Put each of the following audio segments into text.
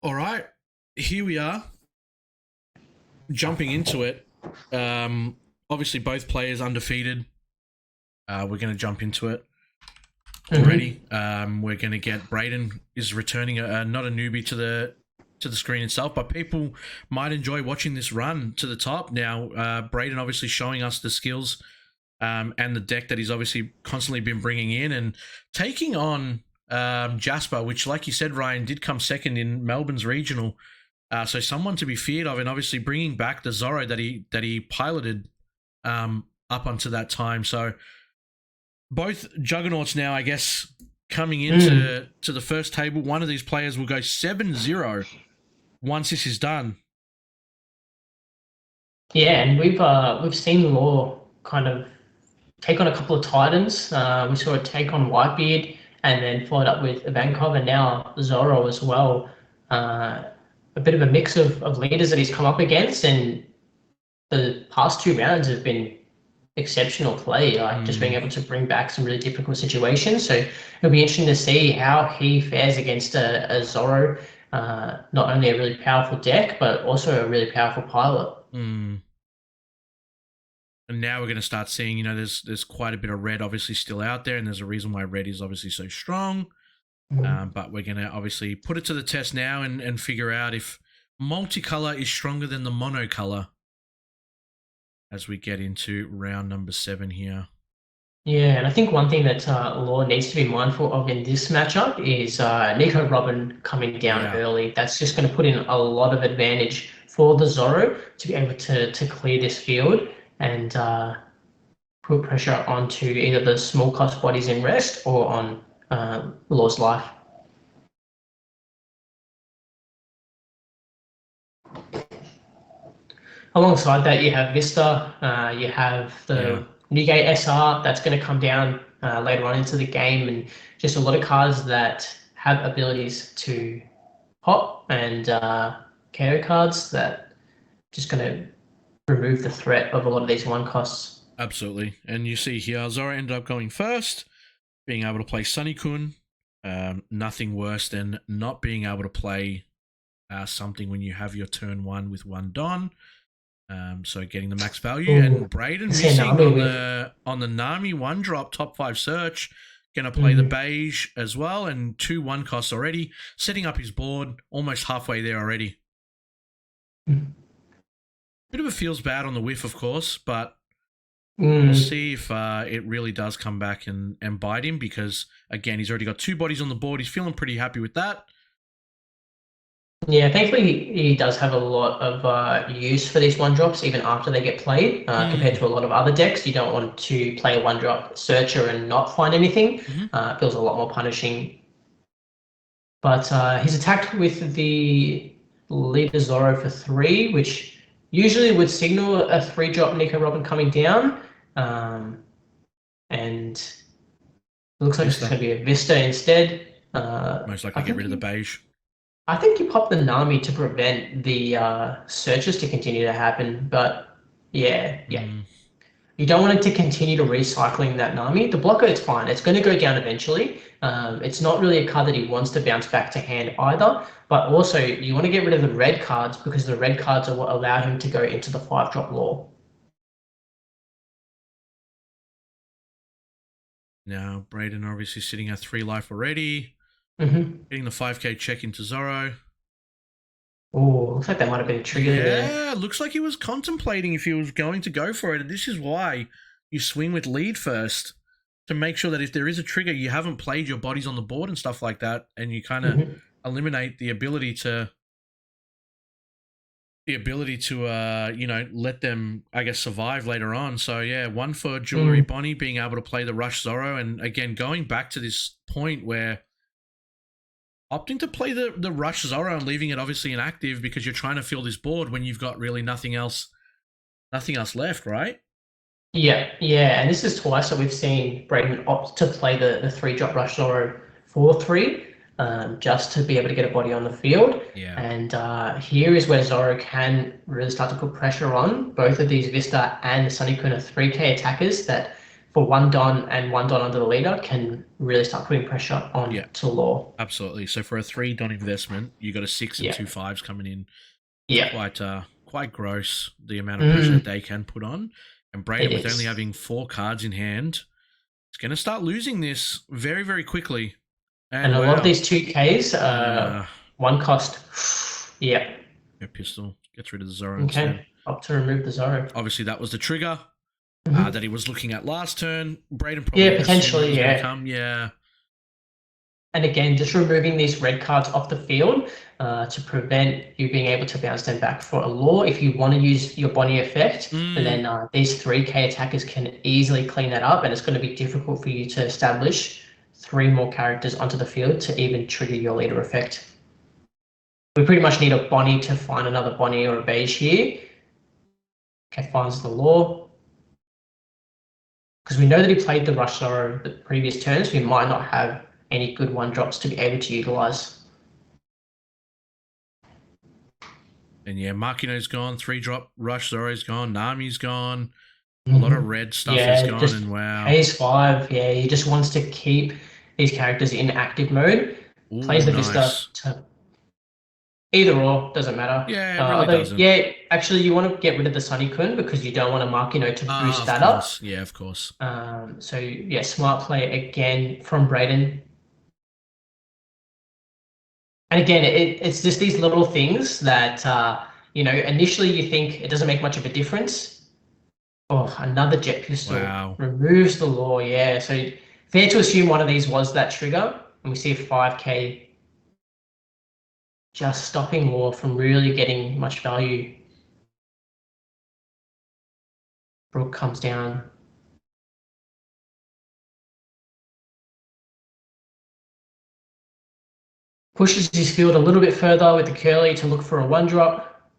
All right, here we are, jumping into it. Obviously, both players undefeated. We're going to jump into it already. We're going to get Braden is returning, not a newbie to the screen itself, but people might enjoy watching this run to the top. Now, Braden obviously showing us the skills and the deck that he's obviously constantly been bringing in and taking on Jasper, which, like you said, Ryan, did come second in Melbourne's regional. So someone to be feared of, and obviously bringing back the Zoro that he piloted up until that time. So both juggernauts now, I guess, coming into to the first table. One of these players will go 7-0 once this is done. Yeah, and we've seen Law kind of take on a couple of Titans. We saw it take on Whitebeard and then followed up with Ivankov and now Zoro as well. A bit of a mix of leaders that he's come up against, and the past two rounds have been exceptional play, like just being able to bring back some really difficult situations. So it'll be interesting to see how he fares against a Zoro, not only a really powerful deck, but also a really powerful pilot. And now we're going to start seeing, there's quite a bit of red obviously still out there, and there's a reason why red is obviously so strong. But we're going to obviously put it to the test now and figure out if multicolor is stronger than the monocolor as we get into round number 7 here. Yeah, and I think one thing that Law needs to be mindful of in this matchup is Nico Robin coming down early. That's just going to put in a lot of advantage for the Zoro to be able to clear this field and put pressure onto either the small cost bodies in rest or on Law's life. Alongside that, you have Vista, you have the Newgate SR that's going to come down later on into the game, and just a lot of cards that have abilities to pop and KO cards that just going to remove the threat of a lot of these one costs. Absolutely. And you see here, Zoro ended up going first, being able to play Sunny-kun. Nothing worse than not being able to play something when you have your turn 1 with 1 Don. So getting the max value. And Braden missing on the Nami 1-drop top 5 search. Going to play the beige as well, and 2 1 costs already. Setting up his board almost halfway there already. Bit of a feels bad on the whiff, of course, but we'll see if it really does come back and bite him, because, again, he's already got 2 bodies on the board. He's feeling pretty happy with that. Yeah, thankfully he does have a lot of use for these 1-drops even after they get played, compared to a lot of other decks. You don't want to play a 1-drop searcher and not find anything. It feels a lot more punishing. But he's attacked with the leader Zoro for 3, which usually would signal a 3-drop Nico Robin coming down. And it looks like it's going to be a Vista instead. Most likely get rid of the beige. I think you pop the Nami to prevent the searches to continue to happen, but yeah. You don't want it to continue to recycling that Nami. The blocker, it's fine. It's going to go down eventually. It's not really a card that he wants to bounce back to hand either, but also you want to get rid of the red cards, because the red cards are what allow him to go into the 5-drop Law. Now, Braden obviously sitting at 3 life already. Getting the 5k check into Zoro. Oh, looks like that might have been a trigger there. Yeah, looks like he was contemplating if he was going to go for it. And this is why you swing with lead first, to make sure that if there is a trigger, you haven't played your bodies on the board and stuff like that, and you kind of eliminate the ability to let them, I guess, survive later on. So yeah, 1 for Jewelry Bonnie being able to play the Rush Zoro, and again going back to this point where opting to play the Rush Zoro and leaving it obviously inactive because you're trying to fill this board when you've got really nothing else left, right? Yeah, and this is twice that we've seen Braden opt to play the 3-drop Rush Zoro for 3, just to be able to get a body on the field. Yeah. And here is where Zoro can really start to put pressure on. Both of these Vista and Sunny-kun are 3k attackers that for one Don and one Don under the leader can really start putting pressure on Yeah. to Law. Absolutely. So for a 3 Don investment, you got a 6 and Yeah. 2 5s coming in. It's Yeah. quite gross, the amount of pressure that they can put on. And Braden, It with only is. having 4 cards in hand, is going to start losing this very, very quickly. And a lot of these 2Ks are one cost. Yeah. Your pistol gets rid of the Zoro Okay. instead. Up to remove the Zoro. Obviously, that was the trigger Mhm. that he was looking at last turn. Braden probably assumed it potentially, was going yeah. to come. Yeah. And again, just removing these red cards off the field to prevent you being able to bounce them back for a law. If you want to use your Bonnie effect, then these 3K attackers can easily clean that up, and it's going to be difficult for you to establish 3 more characters onto the field to even trigger your leader effect. We pretty much need a Bonnie to find another Bonnie or a beige here. Okay, finds the law. Because we know that he played the Rush Zoro the previous turns, we might not have any good 1-drops to be able to utilize. And yeah, Makino's gone. 3-drop Rush Zoro's gone. Nami's gone. A lot of red stuff is gone. And wow. Phase 5, yeah, he just wants to keep these characters in active mode. Ooh, Plays the nice. Vista to either or, doesn't matter. Yeah, it really doesn't. Yeah, actually, you want to get rid of the Sunny-kun because you don't want a Makino to boost that up. Yeah, of course. So yeah, smart play again from Braden. And again, it's just these little things that, initially you think it doesn't make much of a difference. Oh, another jet pistol. Wow. Removes the law, yeah. So fair to assume one of these was that trigger. And we see a 5K just stopping law from really getting much value. Brook comes down. Pushes his field a little bit further with the curly to look for a 1-drop.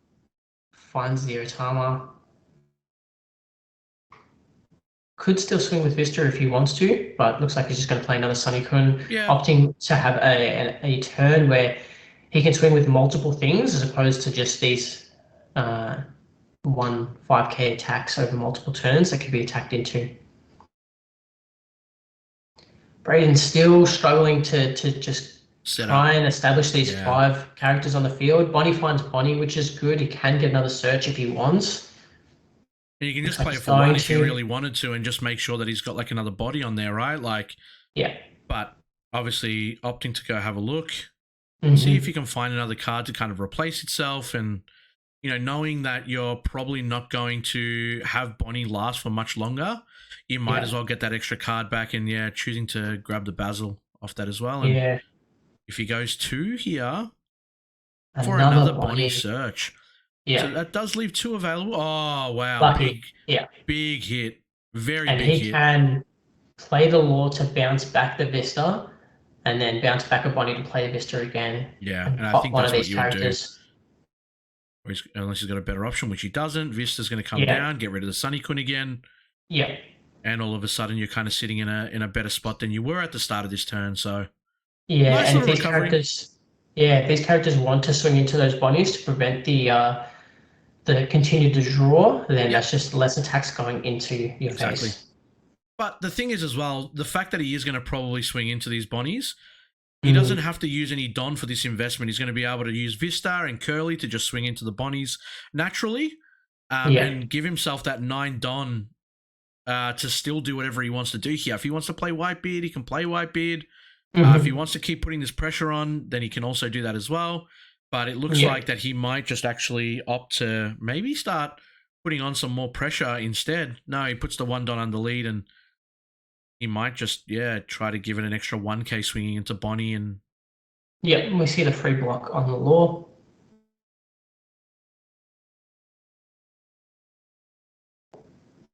Finds the Otama. Could still swing with Vista if he wants to, but looks like he's just going to play another Sunny-kun, opting to have a turn where he can swing with multiple things as opposed to just these 5K attacks over multiple turns that could be attacked into. Braden's still struggling to just try and establish these 5 characters on the field. Bonnie finds Bonnie, which is good. He can get another search if he wants. And you can just play it for 1 if you really wanted to and just make sure that he's got like another body on there, right? Yeah. But obviously opting to go have a look, see if you can find another card to kind of replace itself, and knowing that you're probably not going to have Bonnie last for much longer, you might as well get that extra card back, and choosing to grab the Basil off that as well. And if he goes 2 here for another Bonnie search. Yeah. So that does leave 2 available. Oh, wow. Lucky. Big hit. Very and big hit. And he can play the law to bounce back the Vista and then bounce back a Bonnie to play the Vista again. Yeah, and I think that's what you would do. Unless he's got a better option, which he doesn't. Vista's going to come down, get rid of the Sunny-kun again. Yeah. And all of a sudden you're kind of sitting in a better spot than you were at the start of this turn. So nice, and if these characters want to swing into those Bonnies to prevent the continue to draw, then that's just less attacks going into your face. But the thing is as well, the fact that he is going to probably swing into these Bonnies, he doesn't have to use any Don for this investment. He's going to be able to use Vista and Curly to just swing into the Bonnies naturally and give himself that 9 Don to still do whatever he wants to do here. If he wants to play Whitebeard, he can play Whitebeard. If he wants to keep putting this pressure on, then he can also do that as well. But it looks like that he might just actually opt to maybe start putting on some more pressure instead. No, he puts the 1 Don under lead, and he might just, try to give it an extra 1K swinging into Bonnie. And we see the free block on the law.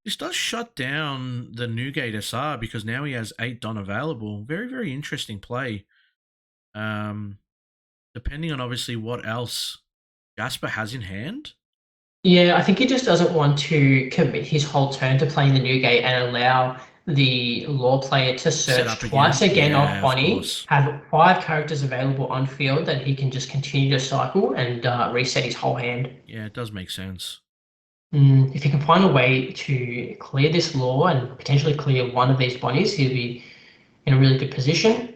This does shut down the Newgate SR because now he has 8 Don available. Very, very interesting play. Depending on obviously what else Jasper has in hand. Yeah, I think he just doesn't want to commit his whole turn to playing the Newgate and allow the law player to search twice again off Bonnie, have 5 characters available on field that he can just continue to cycle and reset his whole hand. Yeah, it does make sense. If he can find a way to clear this law and potentially clear one of these bunnies, he'll be in a really good position.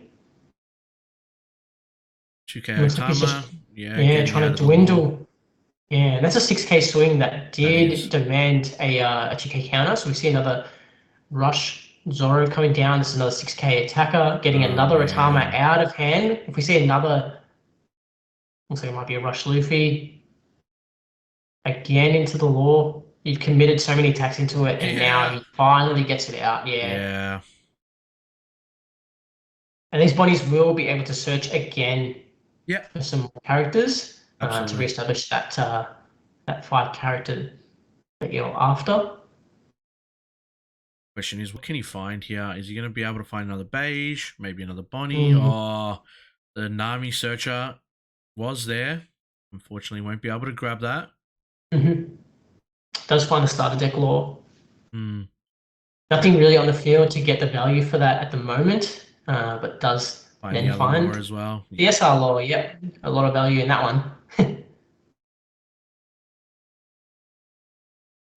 2K Looks like he's just, Otama. Yeah, yeah, getting trying out to of the law. dwindle. Yeah, that's a 6K swing that That did is. demand a 2K counter. So we see another rush Zoro coming down. This is another 6K attacker, getting Oh, another Atama man. out of hand. If we see another, looks like it might be a rush Luffy again into the law. You've committed so many attacks into it, and now Yeah. he finally gets it out. Yeah. Yeah. And these bodies will be able to search again Yep. for some more characters to Absolutely. reestablish that 5 character that you're after. Question is, what can he find here? Is he going to be able to find another beige? Maybe another Bonnie? Mm. Oh, the Nami searcher was there. Unfortunately, won't be able to grab that. Mm-hmm. Does find a starter deck law. Hmm. Nothing really on the field to get the value for that at the moment, but does Find the then other lore find as well. the Yeah. SR law. Yep, a lot of value in that one.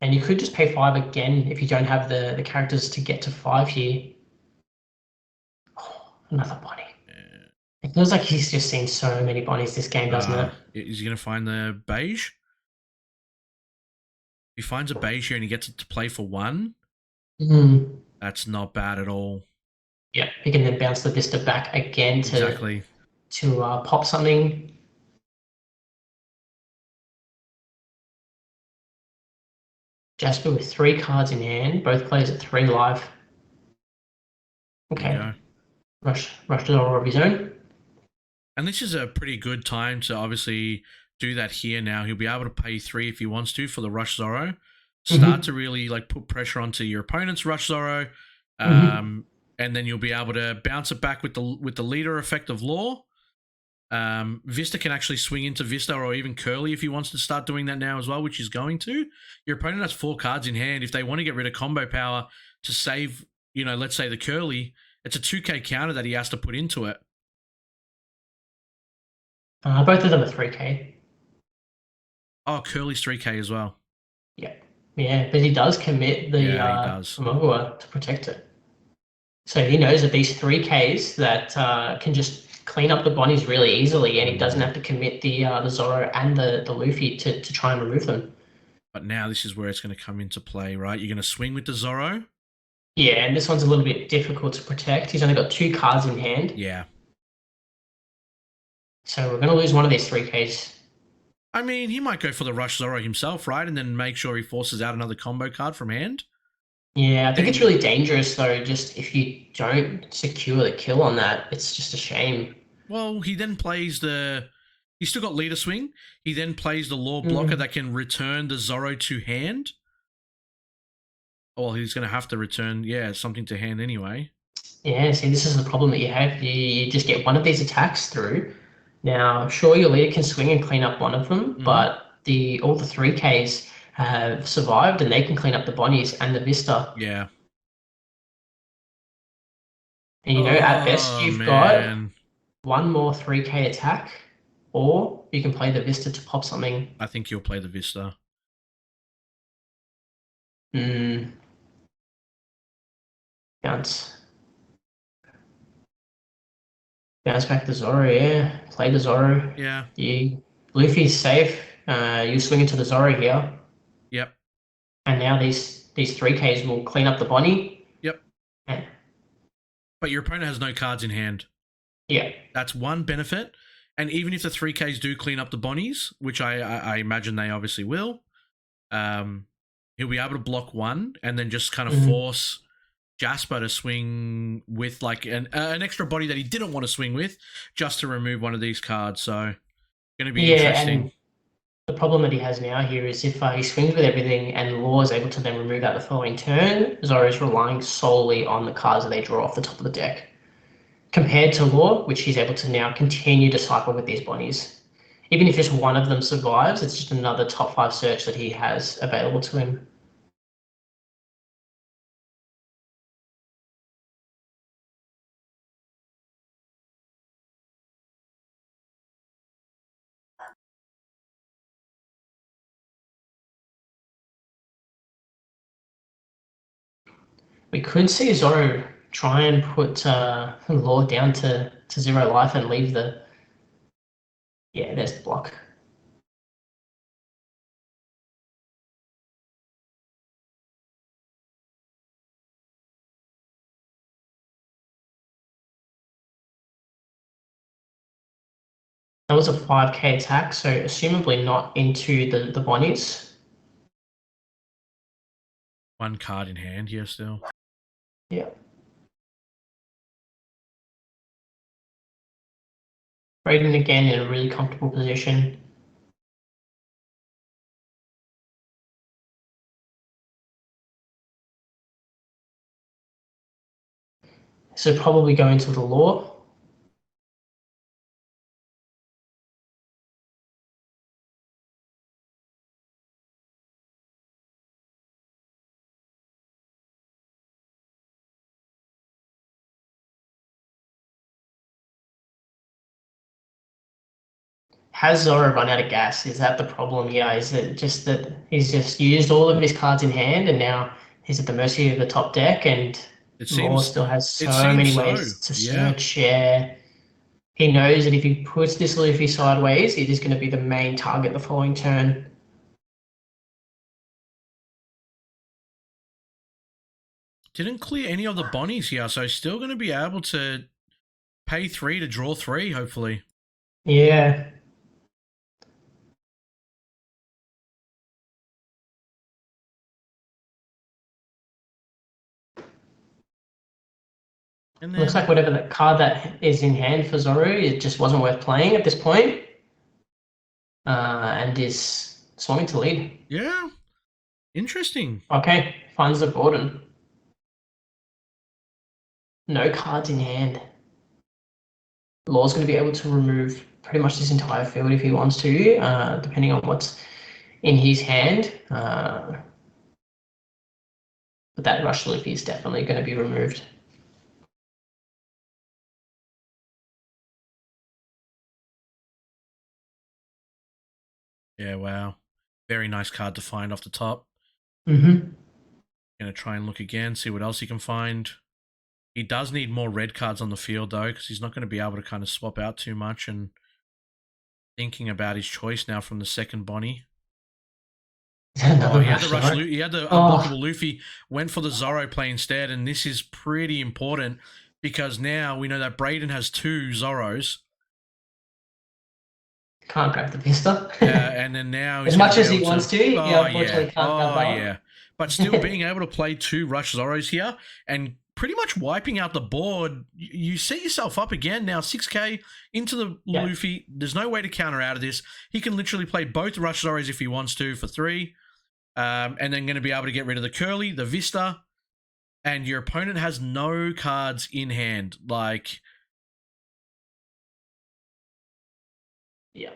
And you could just pay 5 again if you don't have the characters to get to 5 here. Oh, another Bonnie. Yeah. It feels like he's just seen so many Bonnies this game, doesn't it? Is he going to find the beige? If he finds a beige here and he gets it to play for 1, Mm. that's not bad at all. Yeah, he can then bounce the Vista back again Exactly. to pop something. Jasper with 3 cards in hand, both players at 3 live. There you Okay, go. rush to the of his own. And this is a pretty good time to obviously do that here now. He'll be able to pay 3 if he wants to for the Rush Zoro. Start Mm-hmm. to really like put pressure onto your opponent's Rush Zoro. Mm-hmm. And then you'll be able to bounce it back with the leader effect of Law. Vista can actually swing into Vista or even Curly if he wants to start doing that now as well, which he's going to. Your opponent has 4 cards in hand. If they want to get rid of combo power to save, let's say the Curly, it's a 2K counter that he has to put into it. Both of them are 3K. Oh, Curly's 3K as well. Yeah. Yeah, but he does commit the Yeah, he does. Mogua to protect it. So he knows that these 3Ks that can just clean up the Bonnies really easily, and he doesn't have to commit the Zoro and the Luffy to try and remove them. But now this is where it's going to come into play, right? You're going to swing with the Zoro. Yeah, and this one's a little bit difficult to protect. He's only got 2 cards in hand. Yeah. So we're going to lose one of these 3Ks. I mean, he might go for the Rush Zoro himself, right? And then make sure he forces out another combo card from hand. Yeah, I think Then it's really dangerous though. Just if you don't secure the kill on that, it's just a shame. Well, he then plays the. He's still got leader swing. He then plays the law blocker Mm. that can return the Zoro to hand. Well, he's going to have to return, something to hand anyway. Yeah, see, this is the problem that you have. You just get one of these attacks through. Now, sure, your leader can swing and clean up one of them, Mm-hmm. but the all the 3Ks have survived and they can clean up the Bonnies and the Vista. Yeah. And at best, Oh, you've got man. one more 3K attack, or you can play the Vista to pop something. I think he'll play the Vista. Mm, bounce. Bounce back the Zoro, yeah. Play the Zoro. Yeah. You Luffy's safe. You swing into the Zoro here. Yep. And now these 3Ks will clean up the Bonnie. Yep. And, But your opponent has no cards in hand. yeah. That's one benefit. And even if the 3Ks do clean up the Bonnies, which I imagine they obviously will, he'll be able to block one and then just kind of force Jasper to swing with like an extra body that he didn't want to swing with just to remove one of these cards. So, going to be interesting. And the problem that he has now here is if he swings with everything and Law is able to then remove that the following turn, Zoro is relying solely on the cards that they draw off the top of the deck. Compared to Law, which he's able to now continue to cycle with these Bonnies. Even if just one of them survives, it's just another top 5 search that he has available to him. We could see Zoro try and put Law down to 0 life and leave the. Yeah, there's the block. That was a 5k attack, so assumably not into the bonnies. One card in hand here still. Yeah. Raiden again in a really comfortable position. So probably go into the Law. Has Zoro run out of gas? Is that the problem here? Is it just that he's just used all of his cards in hand and now he's at the mercy of the top deck and It Law seems still has it so seems many so. ways to Yeah. search, share. He knows that if he puts this Luffy sideways, it is going to be the main target the following turn. Didn't clear any of the bonnies here, so still going to be able to pay 3 to draw 3, hopefully. Yeah. And Looks then, like whatever the card that is in hand for Zoro, it just wasn't worth playing at this point, and is swarming to lead. yeah, interesting. Okay, finds the Gordon. No cards in hand. Law's going to be able to remove pretty much this entire field if he wants to, depending on what's in his hand. But that Rush Luffy is definitely going to be removed. Yeah, wow. Very nice card to find off the top. Mm-hmm. Gonna try and look again, see what else he can find. He does need more red cards on the field, though, because he's not going to be able to kind of swap out too much. And thinking about his choice now from the second Bonnie. Oh, Another he had the Rush rush. Zoro. He had the Oh, unblockable Luffy. Went for the Zoro play instead, and this is pretty important because now we know that Brayden has 2 Zoros, can't grab the Vista. and then now he's As going to much be as able he to. wants to, he Oh yeah, unfortunately can't grab oh yeah. that. But still being able to play 2 Rush Zoros here and pretty much wiping out the board. You set yourself up again now. 6k into the Yeah. Luffy. There's no way to counter out of this. He can literally play both Rush Zoros if he wants to for 3. And then going to be able to get rid of the Curly, the Vista, and your opponent has no cards in hand. Like, Yeah.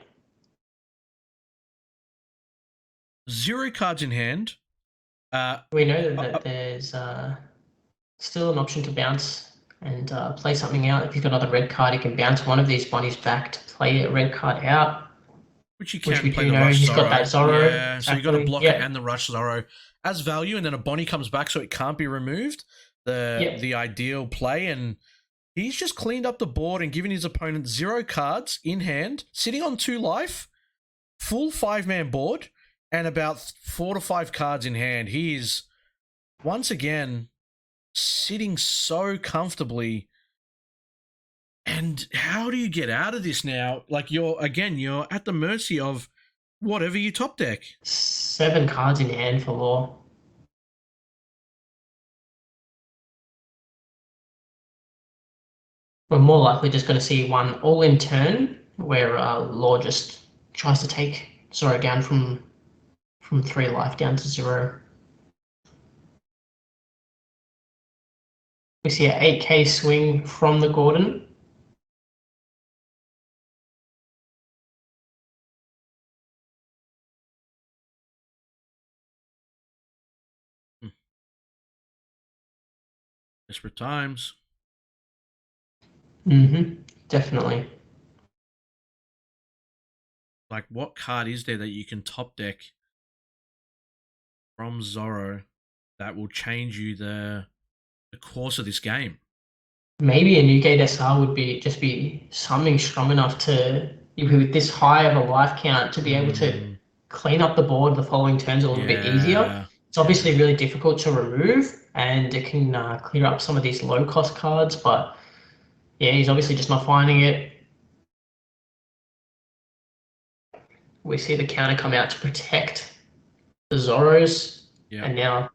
0 cards in hand. We know that there's still an option to bounce and play something out. If he's got another red card, he can bounce one of these bunnies back to play a red card out, Which you which can we play do the know Rush he's got that Zoro. Zoro. Yeah, so you got a Exactly. blocker Yeah. and the Rush Zoro as value, and then a Bonnie comes back so it can't be removed. Yeah. The ideal play, and he's just cleaned up the board and given his opponent 0 cards in hand, sitting on 2 life, full 5-man board, and about 4 to 5 cards in hand. He is once again sitting so comfortably. And how do you get out of this now? Like you're at the mercy of whatever you top deck. 7 cards in hand for Law. We're more likely just going to see one all-in turn where Law just tries to take Zoro down from 3 life down to 0. We see an 8k swing from the Gordon. Desperate times. Mm-hmm. Definitely. Like, what card is there that you can top deck from Zoro that will change you the course of this game. Maybe a new gate SR would be something strong enough to, with this high of a life count, to be able to clean up the board the following turns a little bit easier. Yeah. It's obviously really difficult to remove, and it can clear up some of these low cost cards, but yeah, he's obviously just not finding it. We see the counter come out to protect the Zoros, Yeah. and now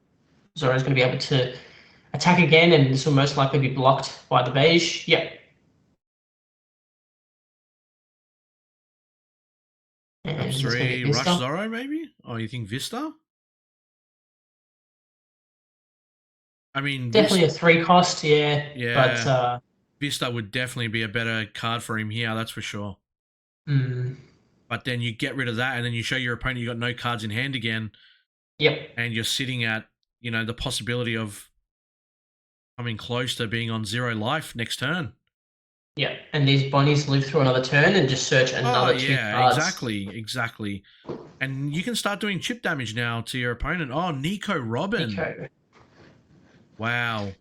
Zoro's going to be able to attack again, and this will most likely be blocked by the beige. Yep. And Perhaps he's going to 3 get Rush Vista. Zoro, maybe? Or you think Vista? I mean, Definitely a 3 cost, yeah. Yeah. But Vista would definitely be a better card for him here, that's for sure. But then you get rid of that, and then you show your opponent you got no cards in hand again. Yep. And you're sitting at, the possibility of coming close to being on 0 life next turn. Yeah, and these bunnies live through another turn and just search another 2 cards. Exactly. And you can start doing chip damage now to your opponent. Oh, Nico Robin. Nico. Wow.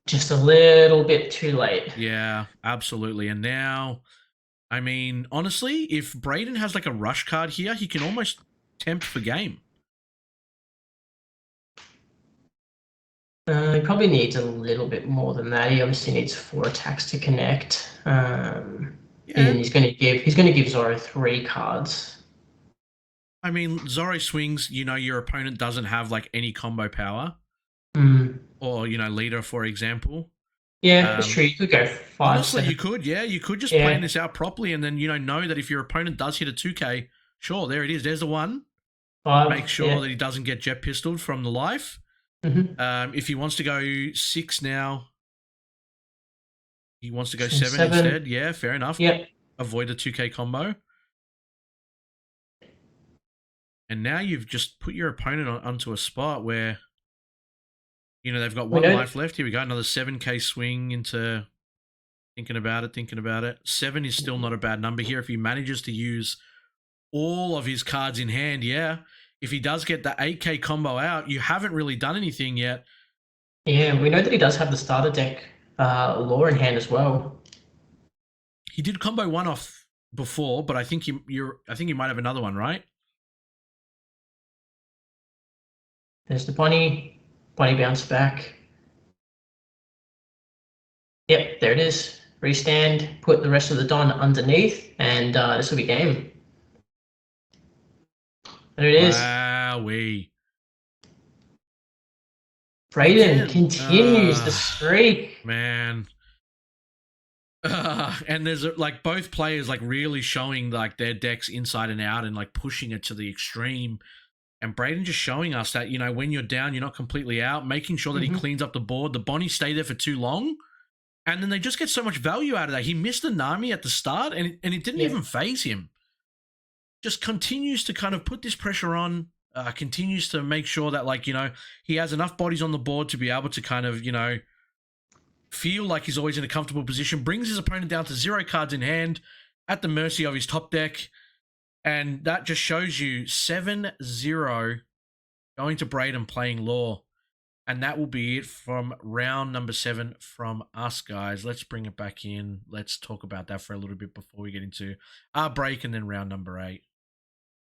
Just a little bit too late. Yeah, absolutely. And now, I mean, honestly, if Braden has like a rush card here, he can almost tempt for game. He probably needs a little bit more than that. He obviously needs 4 attacks to connect. And he's going to give Zoro 3 cards. I mean, Zoro swings, your opponent doesn't have like any combo power. Or, leader, for example. Yeah, that's true. You could go 5. Honestly, you could, yeah. You could just plan this out properly, and then, know that if your opponent does hit a 2K, sure, there it is. There's the 1. 5. Make sure that he doesn't get jet pistoled from the life. If he wants to go 6 now, he wants to go 7 instead. Yeah, fair enough. Yep. Avoid a 2K combo. And now you've just put your opponent onto a spot where, they've got 1 life left. Here we go. Another 7K swing into thinking about it. 7 is still not a bad number here. If he manages to use all of his cards in hand, yeah. If he does get the 8K combo out, you haven't really done anything yet. Yeah, we know that he does have the starter deck lore in hand as well. He did combo 1 off before, but I think you might have another one, right? There's the bunny. Bunny bounce back. Yep, there it is. Restand, put the rest of the Don underneath, and this will be game. There it is. Wowee. Braden continues the streak. Man. And there's like both players like really showing like their decks inside and out and like pushing it to the extreme. And Braden just showing us that, when you're down, you're not completely out, making sure that he cleans up the board. The Bonnies stay there for too long. And then they just get so much value out of that. He missed the Nami at the start, and it didn't even phase him. Just continues to kind of put this pressure on, continues to make sure that, like, he has enough bodies on the board to be able to kind of, feel like he's always in a comfortable position, brings his opponent down to 0 cards in hand at the mercy of his top deck. And that just shows you 7-0 going to Braden playing Law. And that will be it from round number 7 from us, guys. Let's bring it back in. Let's talk about that for a little bit before we get into our break and then round number 8.